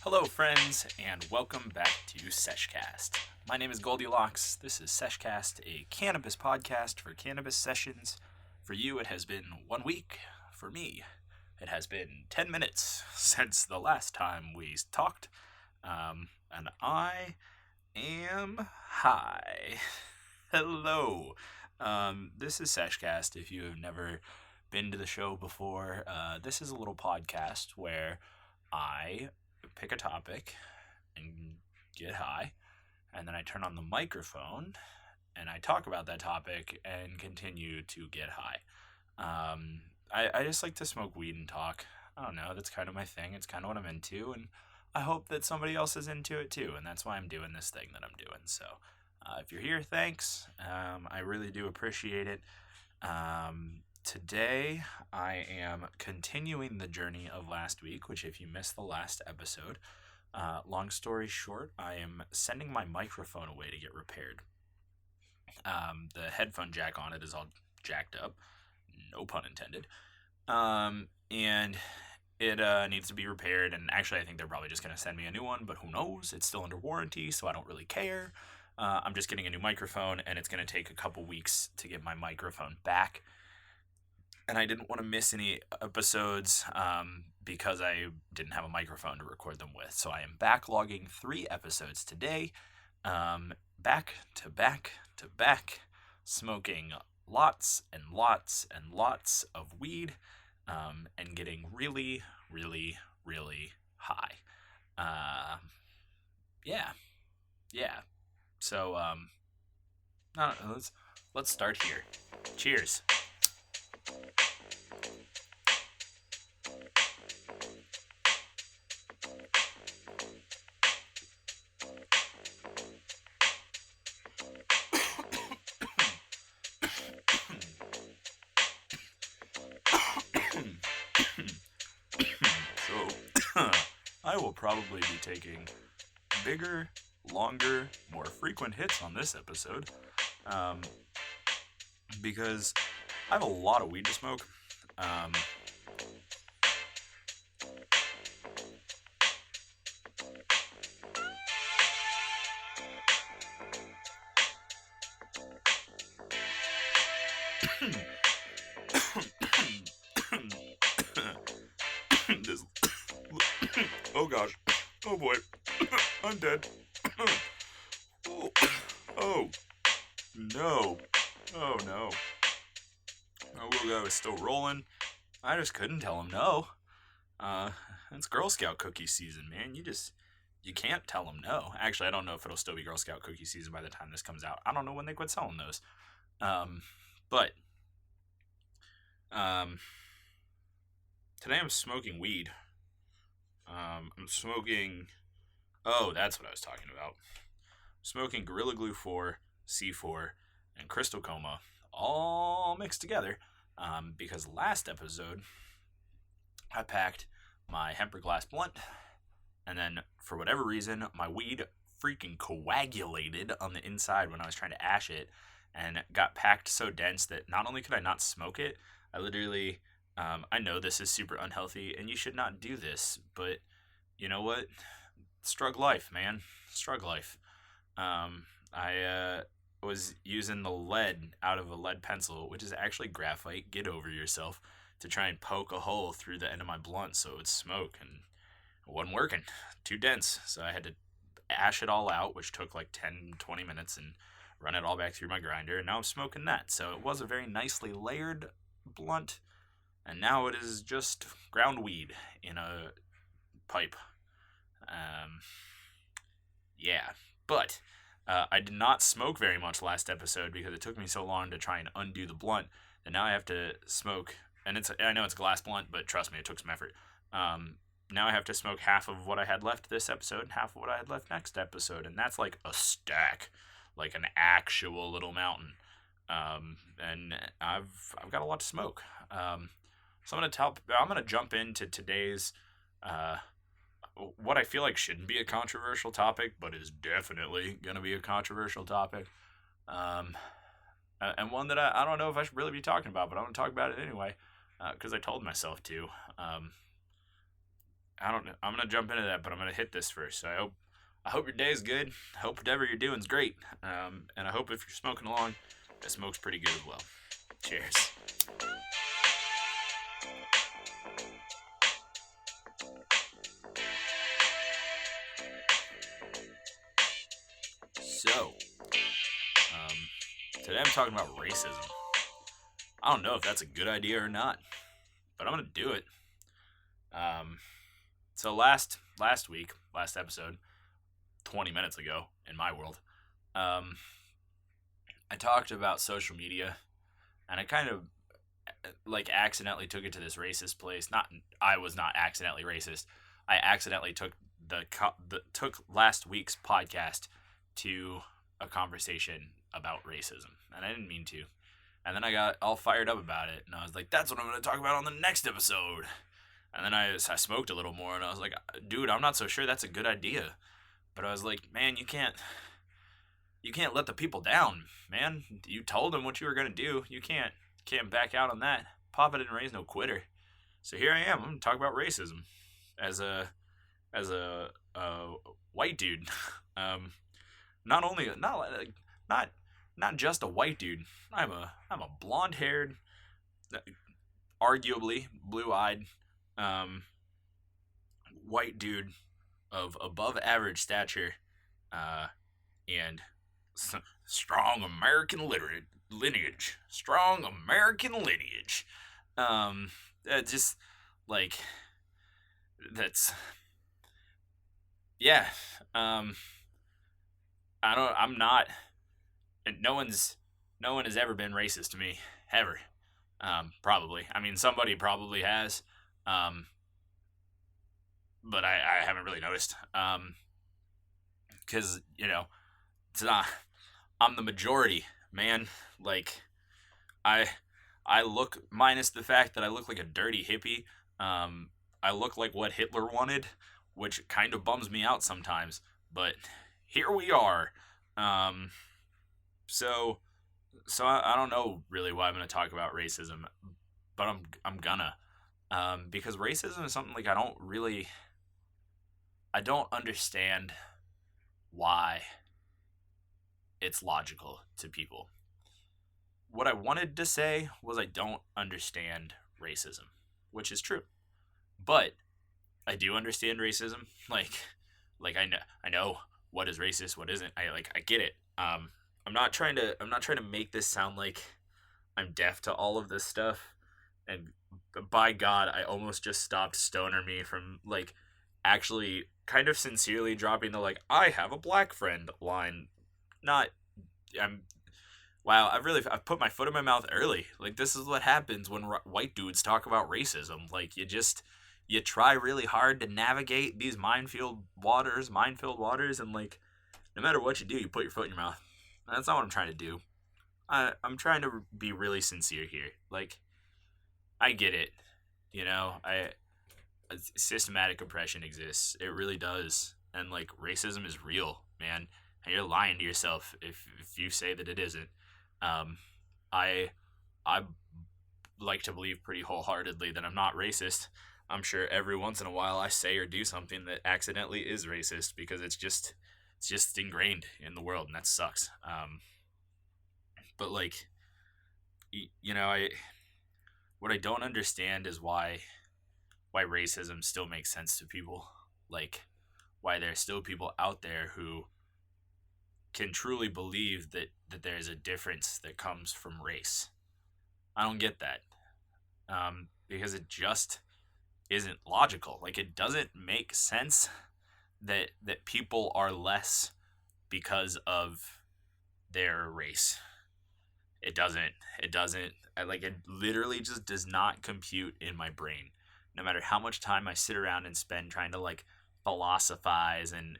Hello, friends, and welcome back to Sesh Cast. My name is GLDLX. This is Sesh Cast, a cannabis podcast for cannabis sessions. For you, it has been 1 week. For me, it has been 10 minutes since the last time we talked. And I am high. Hello. This is Sesh Cast. If you have never been to the show before, this is a little podcast where I pick a topic and get high, and then I turn on the microphone and I talk about that topic and continue to get high. I just like to smoke weed and talk. I don't know, that's kind of my thing. It's kind of what I'm into, and I hope that somebody else is into it too, and that's why I'm doing this thing that I'm doing. So if you're here, thanks. I really do appreciate it. Today, I am continuing the journey of last week, which if you missed the last episode, long story short, I am sending my microphone away to get repaired. The headphone jack on it is all jacked up, no pun intended, and it needs to be repaired, and actually I think they're probably just going to send me a new one, but who knows, it's still under warranty, so I don't really care. I'm just getting a new microphone, and it's going to take a couple weeks to get my microphone back. And I didn't want to miss any episodes because I didn't have a microphone to record them with. So I am backlogging 3 episodes today, back to back, smoking lots and lots and lots of weed, and getting really, really, really high. Yeah. So let's start here. Cheers. I will probably be taking bigger, longer, more frequent hits on this episode, because I have a lot of weed to smoke. Oh gosh. Oh boy. I'm dead. Oh. No. Oh no. My little guy was still rolling. I just couldn't tell him no. It's Girl Scout cookie season, man. You can't tell him no. Actually, I don't know if it'll still be Girl Scout cookie season by the time this comes out. I don't know when they quit selling those. But today I'm smoking weed. I'm smoking... Oh, that's what I was talking about. I'm smoking Gorilla Glue 4, C4, and Crystal Coma, all mixed together, because last episode, I packed my Hemper Glass blunt, and then, for whatever reason, my weed freaking coagulated on the inside when I was trying to ash it, and got packed so dense that not only could I not smoke it, I literally... I know this is super unhealthy, and you should not do this, but you know what? Strug life, man. Strug life. I was using the lead out of a lead pencil, which is actually graphite, get over yourself, to try and poke a hole through the end of my blunt so it would smoke, and it wasn't working. Too dense, so I had to ash it all out, which took like 10-20 minutes, and run it all back through my grinder, and now I'm smoking that. So it was a very nicely layered blunt, and now it is just ground weed in a pipe. But I did not smoke very much last episode because it took me so long to try and undo the blunt that now I have to smoke, and I know it's a glass blunt, but trust me, it took some effort. Now I have to smoke half of what I had left this episode and half of what I had left next episode, and that's like a stack, like an actual little mountain. And I've got a lot to smoke. So I'm gonna jump into today's what I feel like shouldn't be a controversial topic, but is definitely gonna be a controversial topic. And one that I don't know if I should really be talking about, but I'm gonna talk about it anyway, because I told myself to. I don't know. I'm gonna jump into that, but I'm gonna hit this first. So I hope your day is good. I hope whatever you're doing is great. And I hope if you're smoking along, the smoke's pretty good as well. Cheers. So, today I'm talking about racism. I don't know if that's a good idea or not, but I'm gonna do it. So last episode, 20 minutes ago in my world, I talked about social media, and I kind of like accidentally took it to this racist place. I was not accidentally racist. I accidentally took took last week's podcast to a conversation about racism, and I didn't mean to. And then I got all fired up about it, and I was like, that's what I'm going to talk about on the next episode. And then I smoked a little more, and I was like, dude, I'm not so sure that's a good idea. But I was like, man, you can't let the people down, man. You told them what you were going to do. You can't back out on that. Papa didn't raise no quitter. So here I am. I'm going to talk about racism as a white dude. Not just a white dude. I'm a blonde-haired, arguably blue-eyed, white dude of above average stature, and strong American lineage. Strong American lineage. Just like that's yeah. I'm not. No one has ever been racist to me, ever. Probably. I mean, somebody probably has. But I haven't really noticed. Because, it's not. I'm the majority, man. Like, I look, minus the fact that I look like a dirty hippie. I look like what Hitler wanted, which kind of bums me out sometimes. But here we are. So I don't know really why I'm going to talk about racism, but I'm gonna, because racism is something like I don't understand why it's logical to people. What I wanted to say was I don't understand racism, which is true, but I do understand racism. Like I know what is racist, what isn't. I get it. I'm not trying to make this sound like I'm deaf to all of this stuff. And by God, I almost just stopped Stoner Me from like actually kind of sincerely dropping the like I have a black friend line. Wow, I've put my foot in my mouth early. Like, this is what happens when white dudes talk about racism. Like, you try really hard to navigate these minefield waters, and like, no matter what you do, you put your foot in your mouth. That's not what I'm trying to do. I'm trying to be really sincere here. Like, I get it. Systematic oppression exists. It really does. And like, racism is real, man. And you're lying to yourself if you say that it isn't. I like to believe pretty wholeheartedly that I'm not racist. I'm sure every once in a while I say or do something that accidentally is racist because it's just ingrained in the world, and that sucks. But like, what I don't understand is why racism still makes sense to people. Like, why there's still people out there who can truly believe that there's a difference that comes from race. I don't get that. Because it just isn't logical. Like, it doesn't make sense that people are less because of their race. It doesn't. It literally just does not compute in my brain. No matter how much time I sit around and spend trying to like philosophize and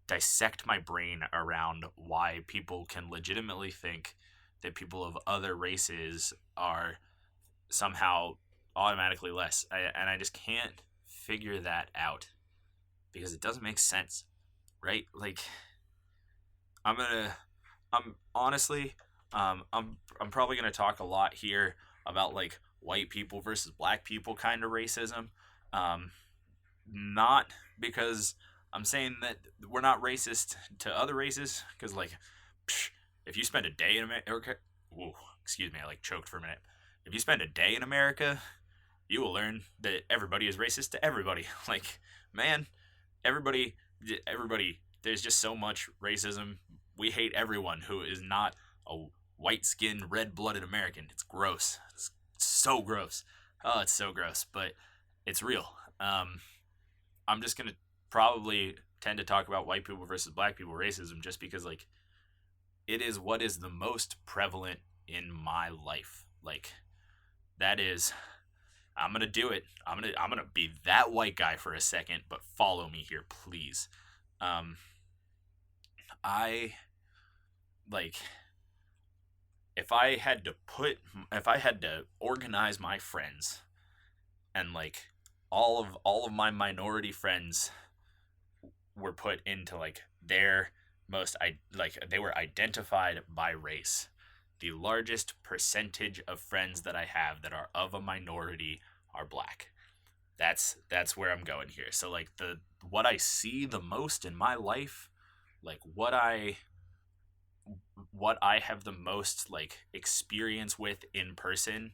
dissect my brain around why people can legitimately think that people of other races are somehow automatically less. And I just can't figure that out because it doesn't make sense, right? Like, I'm probably going to talk a lot here about like white people versus black people kind of racism. not because I'm saying that we're not racist to other races, because like, psh, if you spend a day in America, ooh, excuse me, I like choked for a minute. If you spend a day in America, you will learn that everybody is racist to everybody. Like, man, everybody, everybody. There's just so much racism. We hate everyone who is not a white-skinned, red-blooded American. It's gross. It's so gross. Oh, it's so gross, but it's real. I'm just gonna probably tend to talk about white people versus black people racism just because like it is what is the most prevalent in my life. Like that is I'm gonna do it. I'm gonna be that white guy for a second, but follow me here, please. Um, I like if I had to organize my friends and like all of my minority friends were put into like their most like they were identified by race. The largest percentage of friends that I have that are of a minority are black. That's where I'm going here. So like the what I see the most in my life, like what I have the most like experience with in person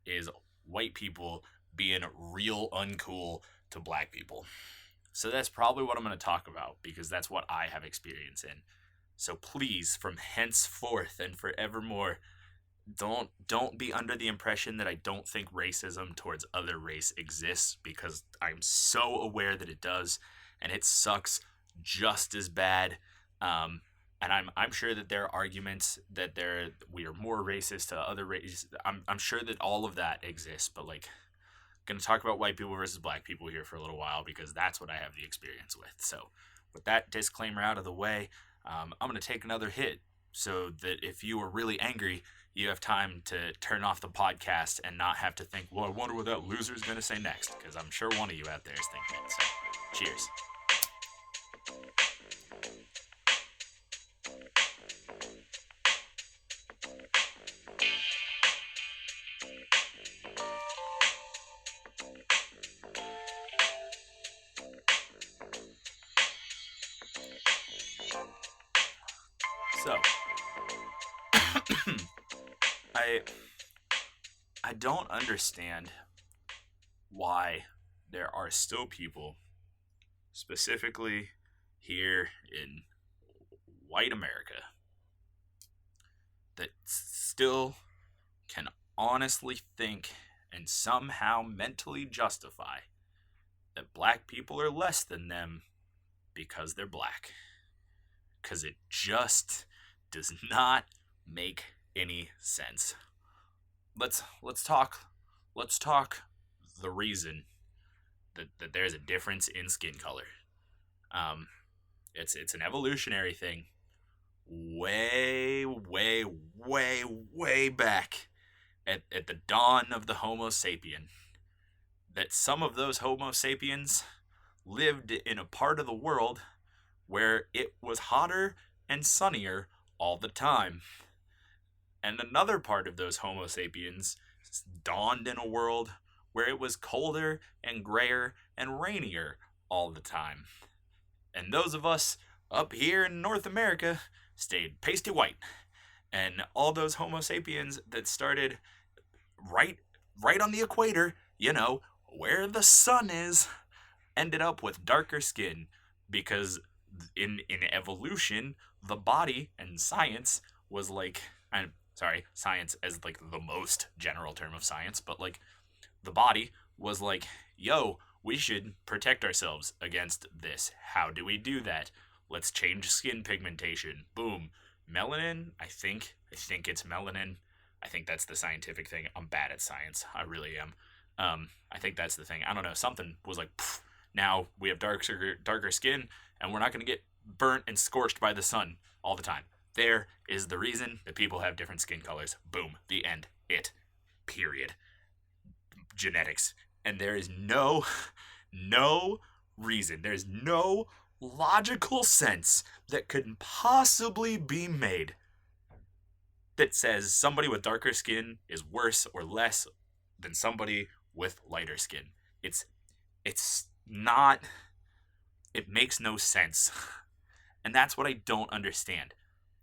is white people being real uncool to black people. So that's probably what I'm going to talk about because that's what I have experience in. So please, from henceforth and forevermore, don't be under the impression that I don't think racism towards other race exists because I'm so aware that it does, and it sucks just as bad. And I'm sure that there are arguments that we are more racist to other races. I'm sure that all of that exists, but like going to talk about white people versus black people here for a little while because that's what I have the experience with. So, with that disclaimer out of the way, I'm going to take another hit so that if you are really angry, you have time to turn off the podcast and not have to think, well, I wonder what that loser is going to say next, because I'm sure one of you out there is thinking it. So, cheers. So, I I don't understand why there are still people, specifically here in white America, that still can honestly think and somehow mentally justify that black people are less than them because they're black. Because it just does not make any sense. Let's talk the reason that there's a difference in skin color. Um, it's an evolutionary thing. Way back at the dawn of the Homo sapien, that some of those Homo sapiens lived in a part of the world where it was hotter and sunnier all the time. And another part of those Homo sapiens dawned in a world where it was colder and grayer and rainier all the time. And those of us up here in North America stayed pasty white. And all those Homo sapiens that started right on the equator, where the sun is, ended up with darker skin because in evolution, the body and science was like, I'm sorry, science as like the most general term of science, but like the body was like, yo, we should protect ourselves against this. How do we do that? Let's change skin pigmentation. Boom. Melanin, I think it's melanin. I think that's the scientific thing. I'm bad at science. I really am. I think that's the thing. I don't know. Something was like, now we have darker skin, and we're not going to get burnt and scorched by the sun all the time. There is the reason that people have different skin colors. Boom. The end. Period. Genetics. And there is no reason. There's no logical sense that could possibly be made that says somebody with darker skin is worse or less than somebody with lighter skin. It's not, it makes no sense. And that's what I don't understand.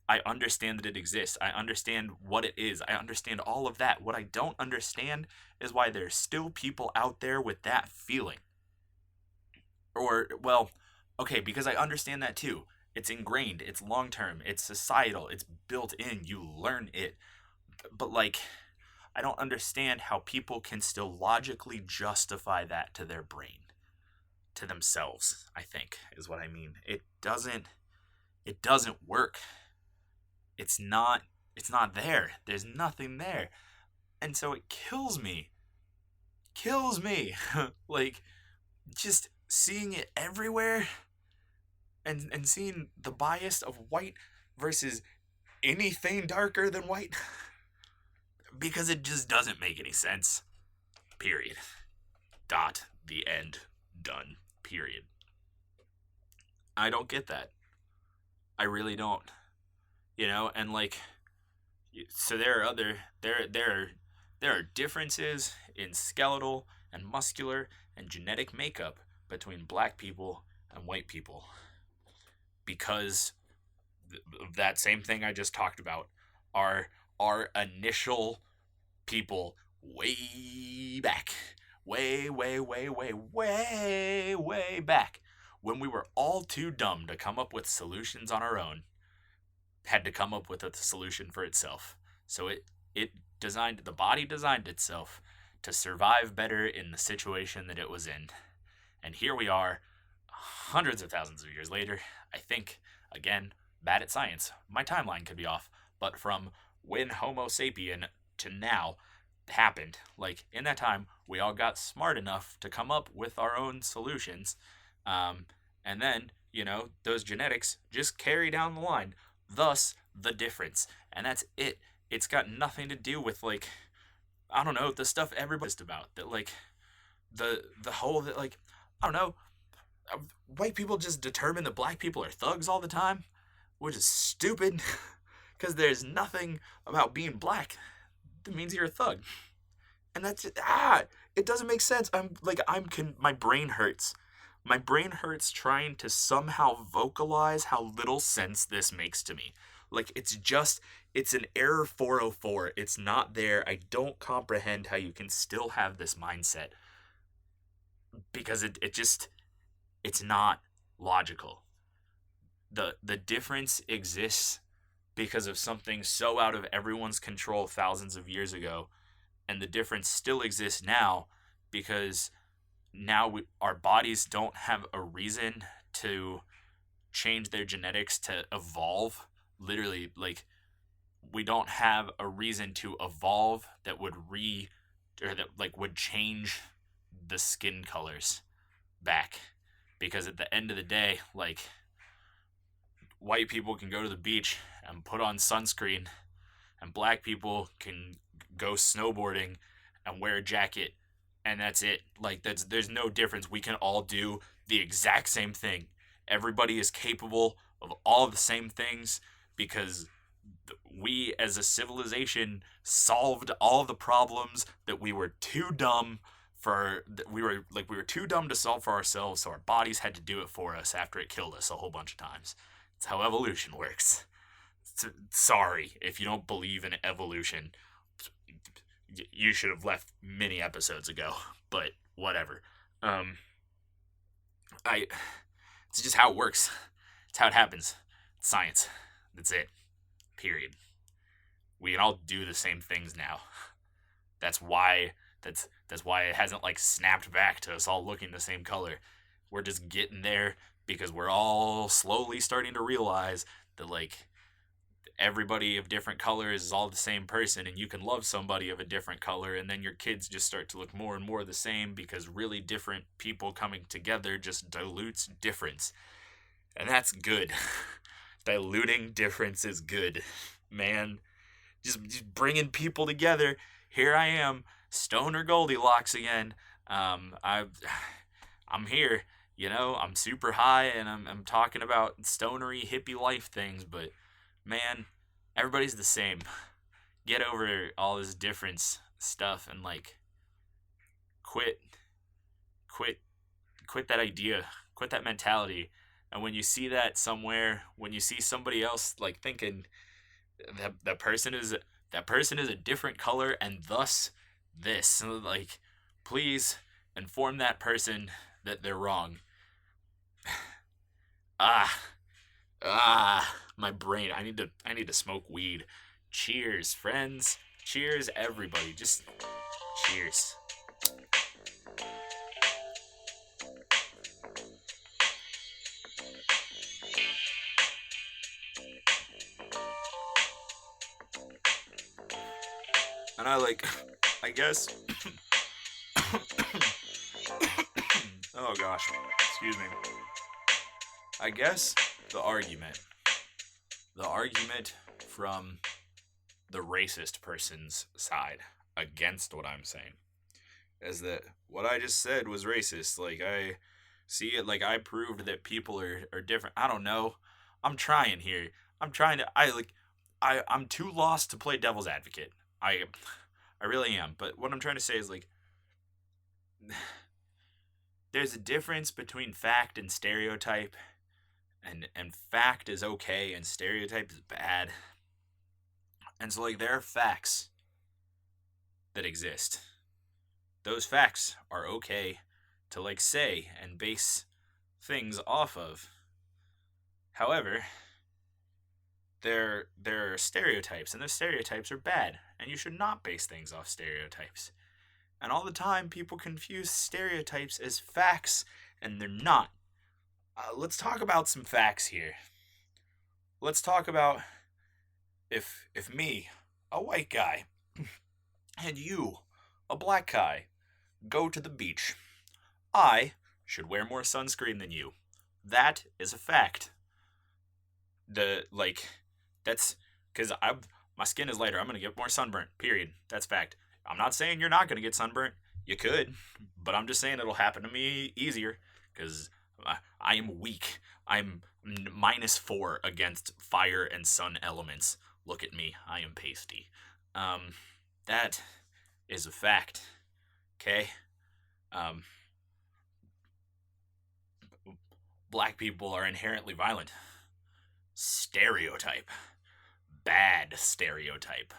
I understand that it exists. I understand what it is. I understand all of that. What I don't understand is why there's still people out there with that feeling. Or, well, okay, because I understand that too. It's ingrained, it's long term, it's societal, it's built in, you learn it. But, like, I don't understand how people can still logically justify that to their brain, to themselves, I think, is what I mean. It doesn't work. It's not there. There's nothing there. And so it kills me. Kills me. Like, just seeing it everywhere and seeing the bias of white versus anything darker than white because it just doesn't make any sense. Period. Dot. The end. Done. Period. I don't get that. I really don't. And like, so there are differences in skeletal and muscular and genetic makeup between black people and white people because of that same thing I just talked about. Our initial people way back, way back, when we were all too dumb to come up with solutions on our own, had to come up with a solution for itself. So the body designed itself to survive better in the situation that it was in. And here we are, hundreds of thousands of years later. I think, again, bad at science. My timeline could be off. But from when Homo sapien to now happened, like, in that time, we all got smart enough to come up with our own solutions. And then, those genetics just carry down the line. Thus, the difference. And that's it. It's got nothing to do with, like, I don't know, the stuff everybody's about. That, like, the whole, that, like, I don't know, white people just determine that black people are thugs all the time, which is stupid, because there's nothing about being black that means you're a thug. And that's it. It doesn't make sense. My brain hurts. My brain hurts trying to somehow vocalize how little sense this makes to me. Like, it's an error 404. It's not there. I don't comprehend how you can still have this mindset. Because it's not logical. The difference exists because of something so out of everyone's control thousands of years ago. And the difference still exists now because now our bodies don't have a reason to change their genetics to evolve. Literally, like, we don't have a reason to evolve that would would change the skin colors back. Because at the end of the day, like, white people can go to the beach and put on sunscreen, and black people can go snowboarding and wear a jacket, and that's it. Like, there's no difference. We can all do the exact same thing. Everybody is capable of all the same things because we as a civilization solved all the problems that we were too dumb too dumb to solve for ourselves, so our bodies had to do it for us after it killed us a whole bunch of times. It's how evolution works. Sorry if you don't believe in evolution. You should have left many episodes ago, but whatever. It's just how it works. It's how it happens. It's science. That's it. Period. We can all do the same things now. That's why it hasn't, like, snapped back to us all looking the same color. We're just getting there because we're all slowly starting to realize that, like, everybody of different colors is all the same person, and you can love somebody of a different color, and then your kids just start to look more and more the same because really different people coming together just dilutes difference. And that's good. Diluting difference is good. Man, just bringing people together. Here I am, Stoner Goldilocks again. I'm here, I'm super high, and I'm talking about stonery hippie life things, but man, everybody's the same. Get over all this difference stuff and, like, quit quit that idea, quit that mentality. And when you see that somewhere, when you see somebody else like thinking that person is a different color and thus this, like, please inform that person that they're wrong. Ah, my brain. I need to smoke weed. Cheers, friends. Cheers, everybody. Just cheers. And I guess. Oh gosh, excuse me. I guess the argument from the racist person's side against what I'm saying is that what I just said was racist. Like, I see it, like, I proved that people are different. I don't know. I'm trying here. I'm too lost to play devil's advocate. I really am. But what I'm trying to say is, like, there's a difference between fact and stereotype, and fact is okay and stereotype is bad. And so, like, there are facts that exist. Those facts are okay to, like, say and base things off of. However, there are stereotypes, and those stereotypes are bad, and you should not base things off stereotypes. And all the time, people confuse stereotypes as facts, and they're not. Let's talk about some facts here. Let's talk about if me, a white guy, and you, a black guy, go to the beach, I should wear more sunscreen than you. That is a fact. That's because my skin is lighter. I'm gonna get more sunburnt. Period. That's fact. I'm not saying you're not gonna get sunburnt. You could, but I'm just saying it'll happen to me easier because I am weak. I'm -4 against fire and sun elements. Look at me. I am pasty. That is a fact. Okay? Black people are inherently violent. Stereotype. Bad stereotype.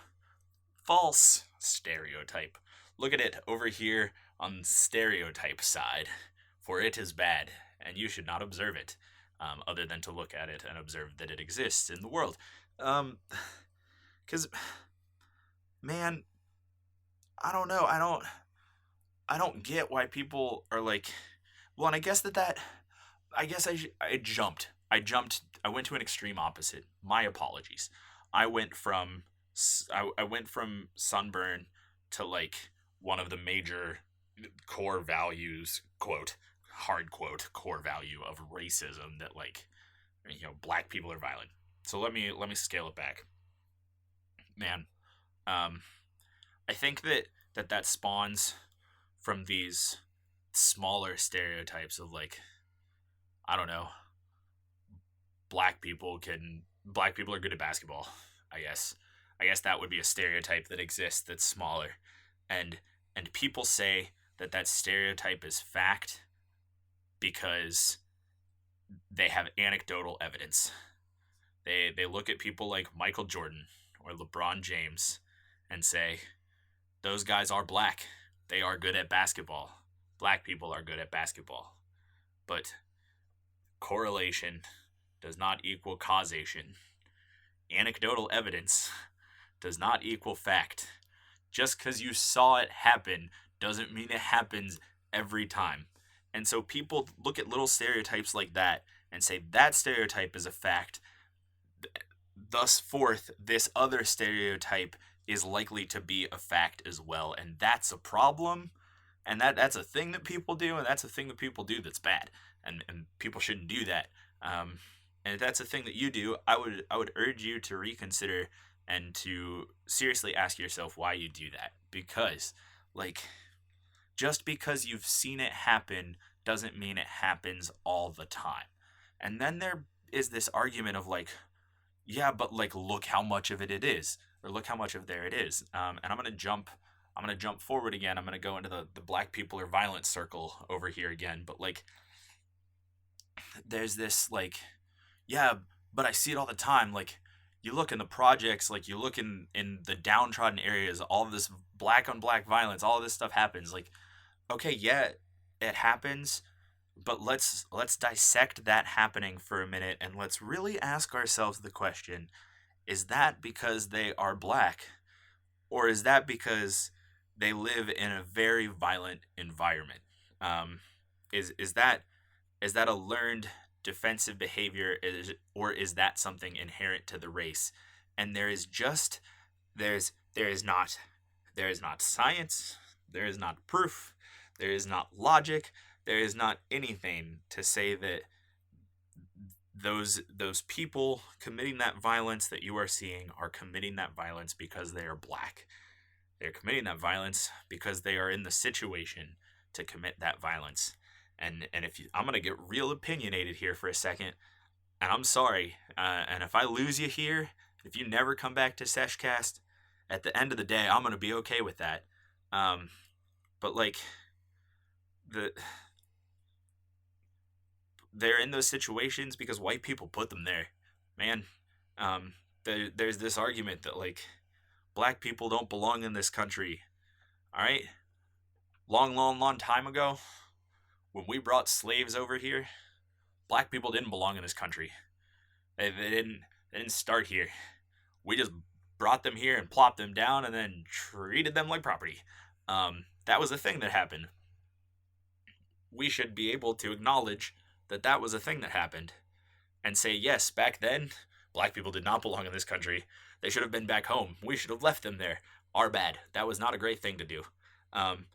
False stereotype. Look at it over here on the stereotype side, for it is bad, and you should not observe it, other than to look at it and observe that it exists in the world. Because, man, I don't know. I don't get why people are like, well, and I guess I jumped. I went to an extreme opposite. My apologies. I went from sunburn to, like, one of the major core values, quote, hard quote, core value of racism that, like, black people are violent. So let me scale it back. Man, I think that spawns from these smaller stereotypes of, like, I don't know, black people are good at basketball, I guess. I guess that would be a stereotype that exists that's smaller. And people say that stereotype is fact because they have anecdotal evidence. They look at people like Michael Jordan or LeBron James and say, those guys are black. They are good at basketball. Black people are good at basketball. But correlation does not equal causation. Anecdotal evidence does not equal fact. Just because you saw it happen doesn't mean it happens every time. And so people look at little stereotypes like that and say that stereotype is a fact. Thus forth, this other stereotype is likely to be a fact as well. And that's a problem. And that's a thing that people do. And that's a thing that people do that's bad. And people shouldn't do that. And if that's a thing that you do, I would urge you to reconsider and to seriously ask yourself why you do that. Because, like, just because you've seen it happen doesn't mean it happens all the time. And then there is this argument of, like, yeah, but, like, look how much of it is, or look how much of there it is. And I'm going to jump I'm going to jump forward again. I'm going to go into the black people are violent circle over here again. But like, there's this like, yeah, but I see it all the time. Like, you look in the projects, like you look in the downtrodden areas, all of this black on black violence, all of this stuff happens. Like, okay, yeah, it happens, but let's dissect that happening for a minute and let's really ask ourselves the question, is that because they are black, or is that because they live in a very violent environment? Um, is that a learned defensive behavior, or is that something inherent to the race? And there is not science, there is not proof, there is not logic, there is not anything to say that those people committing that violence that you are seeing are committing that violence because they are black. They're committing that violence because they are in the situation to commit that violence. And if I'm gonna get real opinionated here for a second, and I'm sorry, and if I lose you here, if you never come back to Sesh Cast, at the end of the day, I'm gonna be okay with that. But like, they're in those situations because white people put them there, man. There's this argument that like black people don't belong in this country. All right, long time ago, when we brought slaves over here, black people didn't belong in this country. They didn't start here. We just brought them here and plopped them down and then treated them like property. That was a thing that happened. We should be able to acknowledge that was a thing that happened and say, yes, back then, black people did not belong in this country. They should have been back home. We should have left them there. Our bad. That was not a great thing to do. And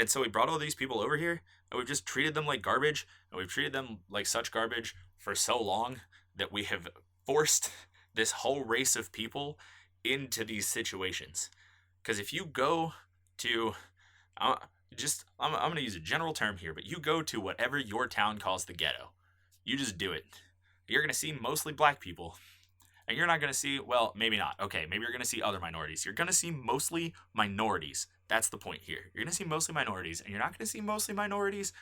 so we brought all these people over here, and we've just treated them like garbage, and we've treated them like such garbage for so long that we have forced this whole race of people into these situations. Because if you go to, I'm going to use a general term here, but you go to whatever your town calls the ghetto. You just do it. You're going to see mostly black people. And you're not going to see, well, maybe not. Okay, maybe you're going to see other minorities. You're going to see mostly minorities. That's the point here. You're going to see mostly minorities. And you're not going to see mostly minorities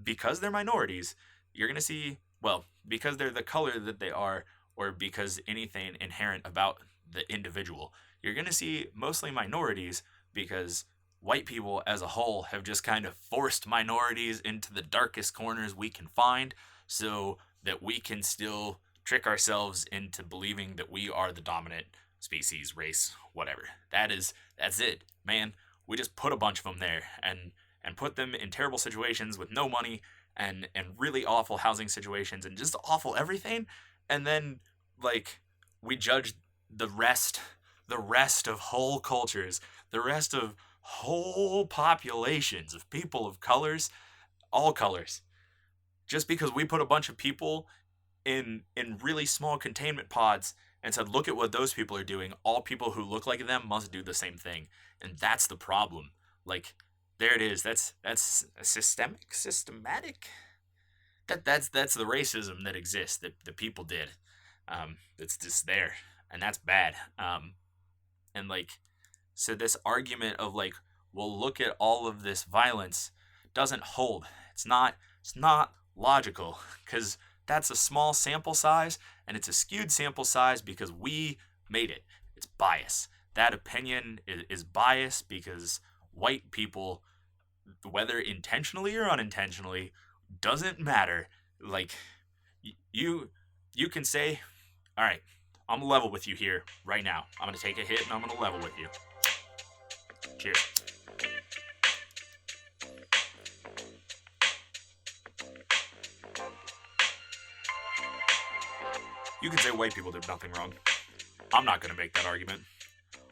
because they're minorities. You're going to see, well, because they're the color that they are, or because anything inherent about the individual. You're going to see mostly minorities because white people as a whole have just kind of forced minorities into the darkest corners we can find so that we can still trick ourselves into believing that we are the dominant species, race, whatever. That's it, man. We just put a bunch of them there and put them in terrible situations with no money and really awful housing situations and just awful everything. And then like we judge the rest of whole cultures, the rest of whole populations of people of colors, all colors, just because we put a bunch of people in really small containment pods and said, look at what those people are doing. All people who look like them must do the same thing. And that's the problem. Like, there it is. That's systematic. That's the racism that exists that the people did. It's just there, and that's bad. And like, so this argument of like, well, look at all of this violence doesn't hold. It's not logical, because that's a small sample size, and it's a skewed sample size because we made it. It's bias. That opinion is biased because white people, whether intentionally or unintentionally, doesn't matter. Like, you can say, all right, I'm gonna level with you here right now. I'm gonna take a hit and I'm gonna level with you. Cheers. You can say white people did nothing wrong. I'm not gonna make that argument.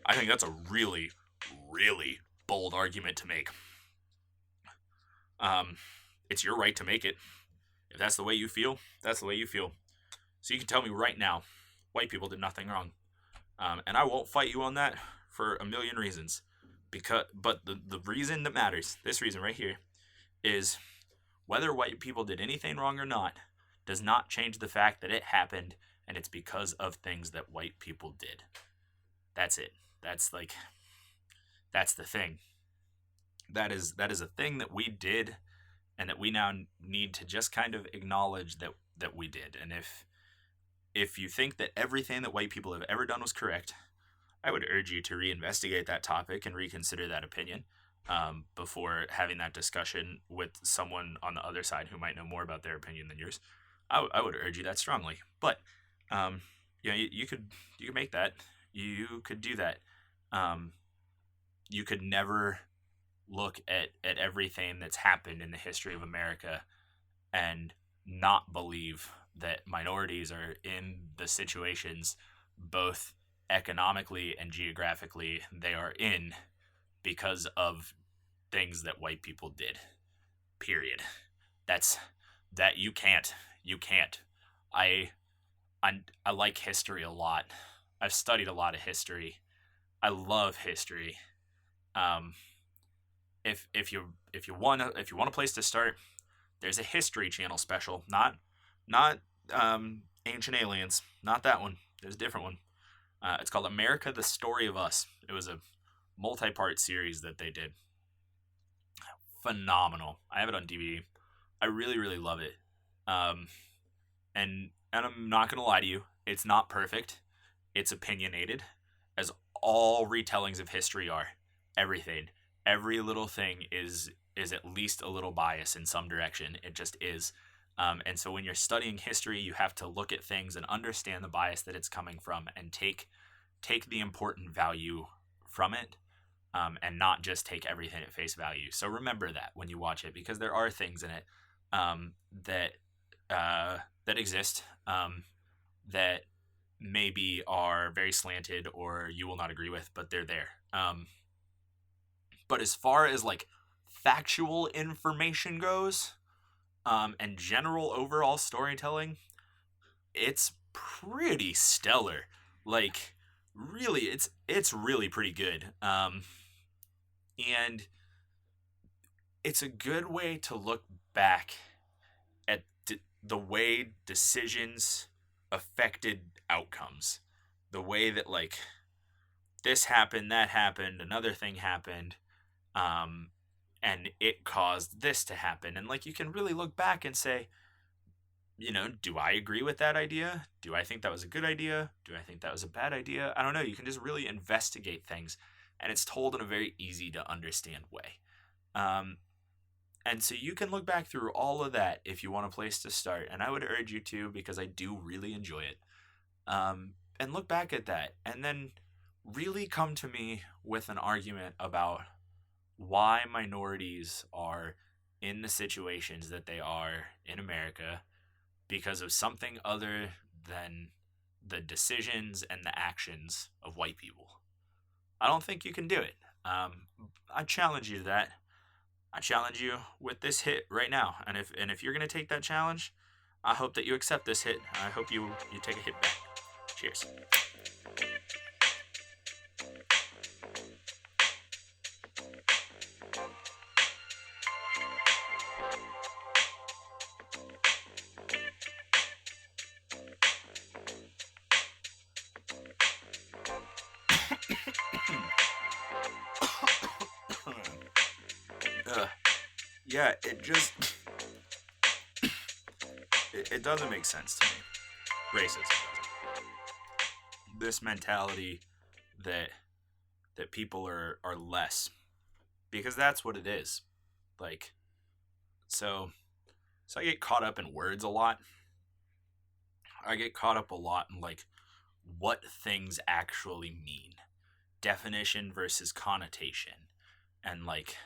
I think that's a really, really bold argument to make. It's your right to make it. If that's the way you feel, that's the way you feel. So you can tell me right now, white people did nothing wrong. And I won't fight you on that for a million reasons. But the reason that matters, this reason right here, is whether white people did anything wrong or not, does not change the fact that it happened, and it's because of things that white people did. That's it. That's like, That's the thing. That is a thing that we did, and that we now need to just kind of acknowledge that we did. And if you think that everything that white people have ever done was correct, I would urge you to reinvestigate that topic and reconsider that opinion, before having that discussion with someone on the other side who might know more about their opinion than yours. I would urge you that strongly. But you could make that. You could do that. You could never look at everything that's happened in the history of America and not believe that minorities are in the situations, both economically and geographically, they are in because of things that white people did. Period. That you can't. I like history a lot. I've studied a lot of history. I love history. If you want a place to start, there's a History Channel special. Not Ancient Aliens. Not that one. There's a different one. It's called America: The Story of Us. It was a multi-part series that they did. Phenomenal. I have it on DVD. I really, really love it. And I'm not gonna lie to you, it's not perfect. It's opinionated, as all retellings of history are. Everything, every little thing is at least a little bias in some direction. It just is. And so when you're studying history, you have to look at things and understand the bias that it's coming from, and take the important value from it, and not just take everything at face value. So remember that when you watch it, because there are things in it that exist, that maybe are very slanted or you will not agree with, but they're there. But as far as like factual information goes, and general overall storytelling, it's pretty stellar. Like, really, it's really pretty good. And it's a good way to look back at the way decisions affected outcomes. The way that, like, this happened, that happened, another thing happened, and it caused this to happen. And, like, you can really look back and say, do I agree with that idea? Do I think that was a good idea? Do I think that was a bad idea? I don't know. You can just really investigate things, and it's told in a very easy to understand way. And so you can look back through all of that if you want a place to start, and I would urge you to, because I do really enjoy it. And look back at that, and then really come to me with an argument about why minorities are in the situations that they are in America because of something other than the decisions and the actions of white people. I don't think you can do it. I challenge you to that. I challenge you with this hit right now. And if you're going to take that challenge, I hope that you accept this hit. I hope you take a hit back. Cheers. Yeah, it doesn't make sense to me. Racism doesn't. This mentality that people are less, because that's what it is. Like, so I get caught up in words a lot. I get caught up a lot in, like, what things actually mean. Definition versus connotation. And, like,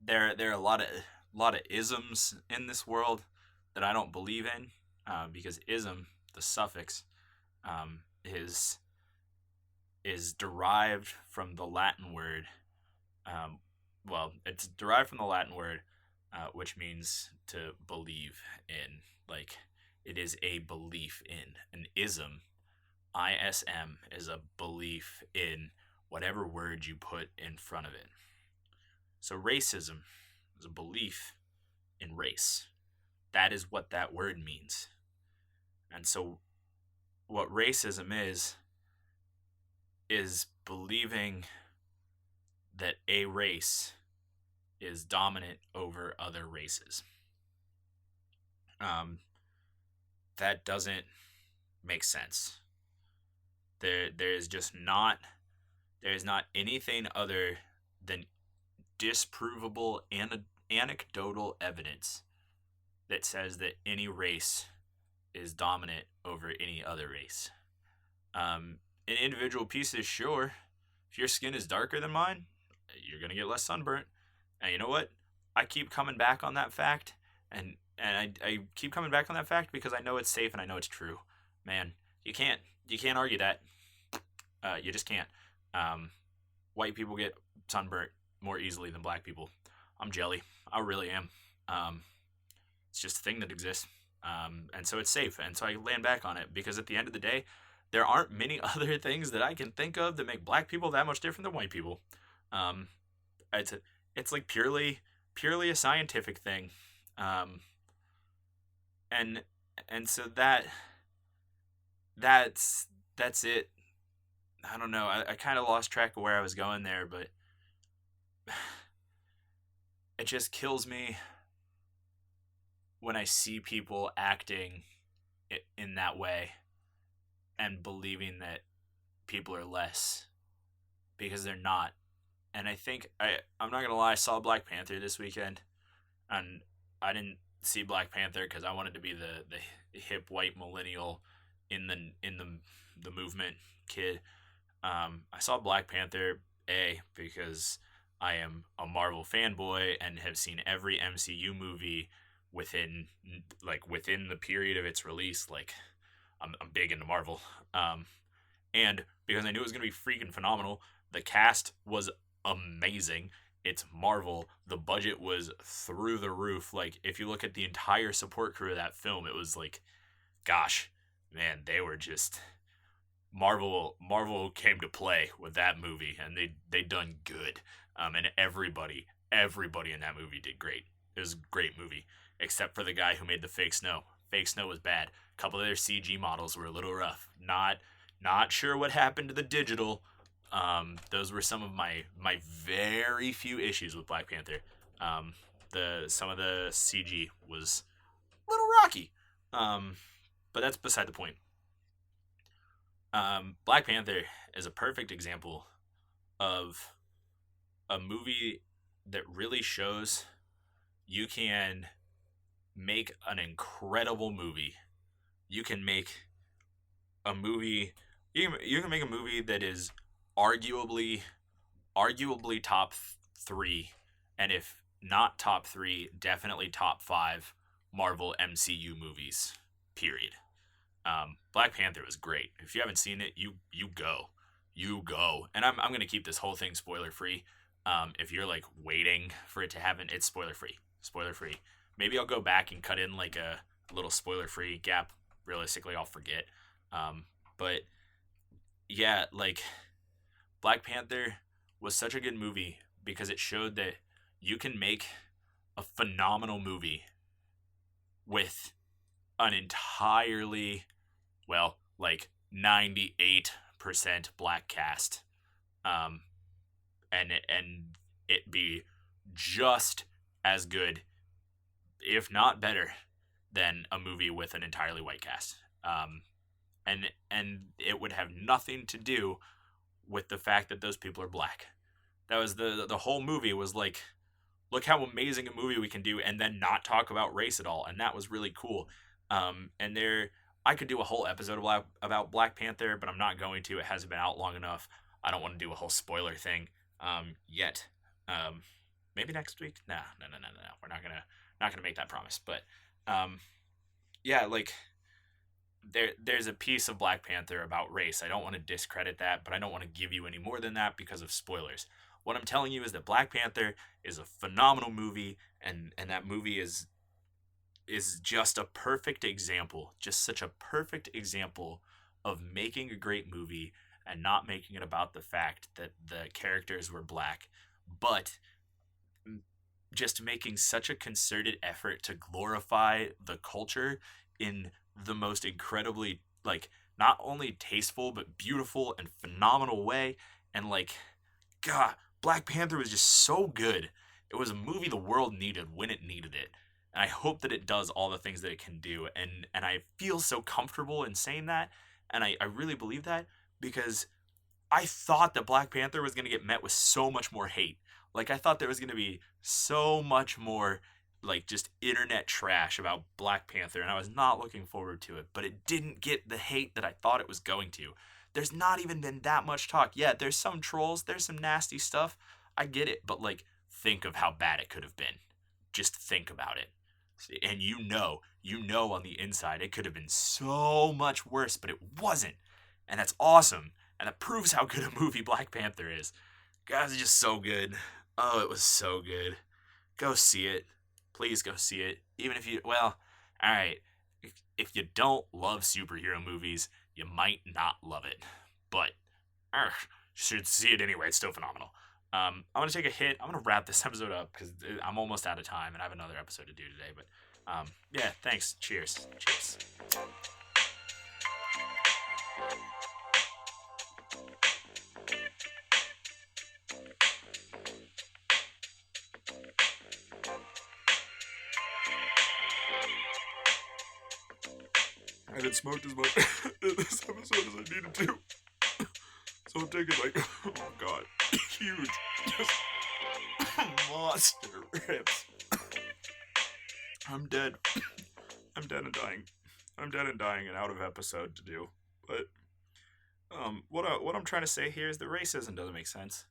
there are a lot of isms in this world that I don't believe in, because ism, the suffix, is derived from the Latin word. It's derived from the Latin word, which means to believe in. Like, it is a belief in. An ism, ISM, is a belief in whatever word you put in front of it. So racism is a belief in race. That is what that word means. And so what racism is is believing that a race is dominant over other races. That doesn't make sense. There is not anything other than disprovable anecdotal evidence that says that any race is dominant over any other race. In individual pieces, sure, if your skin is darker than mine, you're gonna get less sunburnt. And you know what? I keep coming back on that fact, and I keep coming back on that fact because I know it's safe and I know it's true. Man, you can't argue that. You just can't. White people get sunburnt more easily than black people. I'm jelly. I really am. It's just a thing that exists. And so it's safe. And so I land back on it because at the end of the day, there aren't many other things that I can think of that make black people that much different than white people. It's like purely a scientific thing. And so that's it. I don't know. I kind of lost track of where I was going there, but it just kills me when I see people acting in that way and believing that people are less because they're not. And I think I'm not gonna lie, I saw Black Panther this weekend, and I didn't see Black Panther because I wanted to be the hip white millennial in the movement kid. I saw Black Panther because I am a Marvel fanboy and have seen every MCU movie within the period of its release. Like I'm big into Marvel, and because I knew it was gonna be freaking phenomenal. The cast was amazing. It's Marvel. The budget was through the roof. Like if you look at the entire support crew of that film, it was like, gosh, man, they were just Marvel came to play with that movie, and they done good. And everybody in that movie did great. It was a great movie, except for the guy who made the fake snow. Fake snow was bad. A couple of their CG models were a little rough. Not sure what happened to the digital. Those were some of my very few issues with Black Panther. Some of the CG was a little rocky. But that's beside the point. Black Panther is a perfect example of a movie that really shows you can make an incredible movie. You can make a movie. You can make a movie that is arguably top 3, and if not top 3, definitely top 5 Marvel MCU movies. Period. Black Panther was great. If you haven't seen it, you go. And I'm gonna keep this whole thing spoiler free. If you're like waiting for it to happen, it's spoiler free. Maybe I'll go back and cut in like a little spoiler free gap. Realistically, I'll forget. But yeah, like Black Panther was such a good movie because it showed that you can make a phenomenal movie with an entirely, 98% black cast, and it be just as good, if not better, than a movie with an entirely white cast. And it would have nothing to do with the fact that those people are black. That was the whole movie was like, look how amazing a movie we can do, and then not talk about race at all, and that was really cool. And I could do a whole episode about Black Panther, but I'm not going to. It hasn't been out long enough. I don't want to do a whole spoiler thing yet. Maybe next week. No. We're not gonna make that promise. But yeah, like there's a piece of Black Panther about race. I don't want to discredit that, but I don't want to give you any more than that because of spoilers. What I'm telling you is that Black Panther is a phenomenal movie, and that movie is just a perfect example, just such a perfect example of making a great movie and not making it about the fact that the characters were black, but just making such a concerted effort to glorify the culture in the most incredibly, like, not only tasteful, but beautiful and phenomenal way. And like, God, Black Panther was just so good. It was a movie the world needed when it needed it. And I hope that it does all the things that it can do. And I feel so comfortable in saying that. And I really believe that because I thought that Black Panther was going to get met with so much more hate. Like, I thought there was going to be so much more, like, just internet trash about Black Panther, and I was not looking forward to it. But it didn't get the hate that I thought it was going to. There's not even been that much talk. Yeah, there's some trolls, there's some nasty stuff. I get it, but, like, think of how bad it could have been. Just think about it. And you know on the inside, it could have been so much worse, but it wasn't. And that's awesome. And that proves how good a movie Black Panther is. Guys, it's just so good. Oh, it was so good. Go see it. Please go see it. Even if you, well, alright. If you don't love superhero movies, you might not love it. But, you should see it anyway. It's still phenomenal. I'm going to take a hit. I'm going to wrap this episode up because I'm almost out of time and I have another episode to do today. But, yeah, thanks. Cheers. Cheers. I haven't smoked as much in this episode as I needed to. So I'm taking like, oh god, huge, just monster rips. I'm dead. I'm dead and dying. I'm dead and dying and out of episode to do. But what I'm trying to say here is that racism doesn't make sense.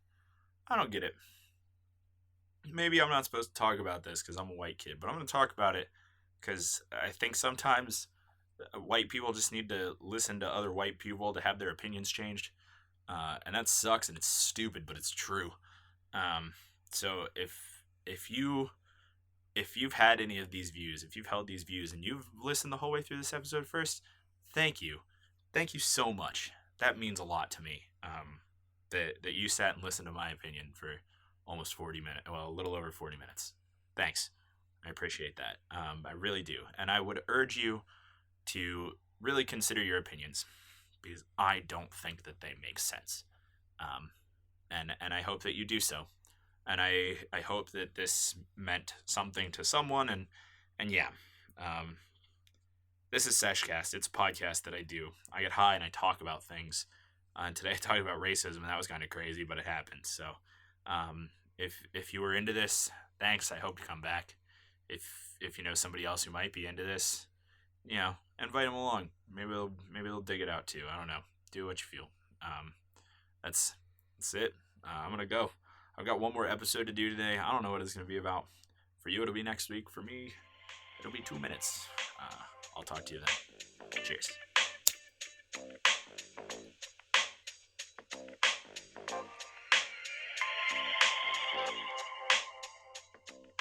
I don't get it. Maybe I'm not supposed to talk about this because I'm a white kid, but I'm going to talk about it because I think sometimes white people just need to listen to other white people to have their opinions changed. And that sucks and it's stupid, but it's true. So if you've had any of these views, if you've held these views and you've listened the whole way through this episode first, thank you. Thank you so much. That means a lot to me. That you sat and listened to my opinion for almost 40 minutes, well, a little over 40 minutes. Thanks. I appreciate that. I really do. And I would urge you to really consider your opinions because I don't think that they make sense. And I hope that you do so. And I hope that this meant something to someone. And yeah, this is Sesh Cast. It's a podcast that I do. I get high and I talk about things. And today I talked about racism, and that was kind of crazy, but it happened. So if you were into this, thanks. I hope you come back. If you know somebody else who might be into this, you know, invite them along. Maybe they'll dig it out too. I don't know. Do what you feel. That's it. I'm gonna go. I've got one more episode to do today. I don't know what it's gonna be about. For you, it'll be next week. For me, it'll be 2 minutes. I'll talk to you then. Cheers.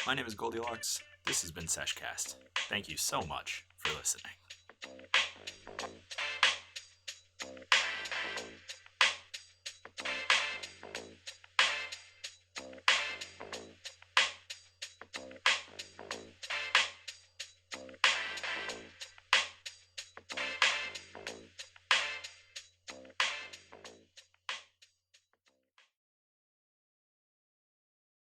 My name is GLDLX. This has been Sesh Cast. Thank you so much for listening.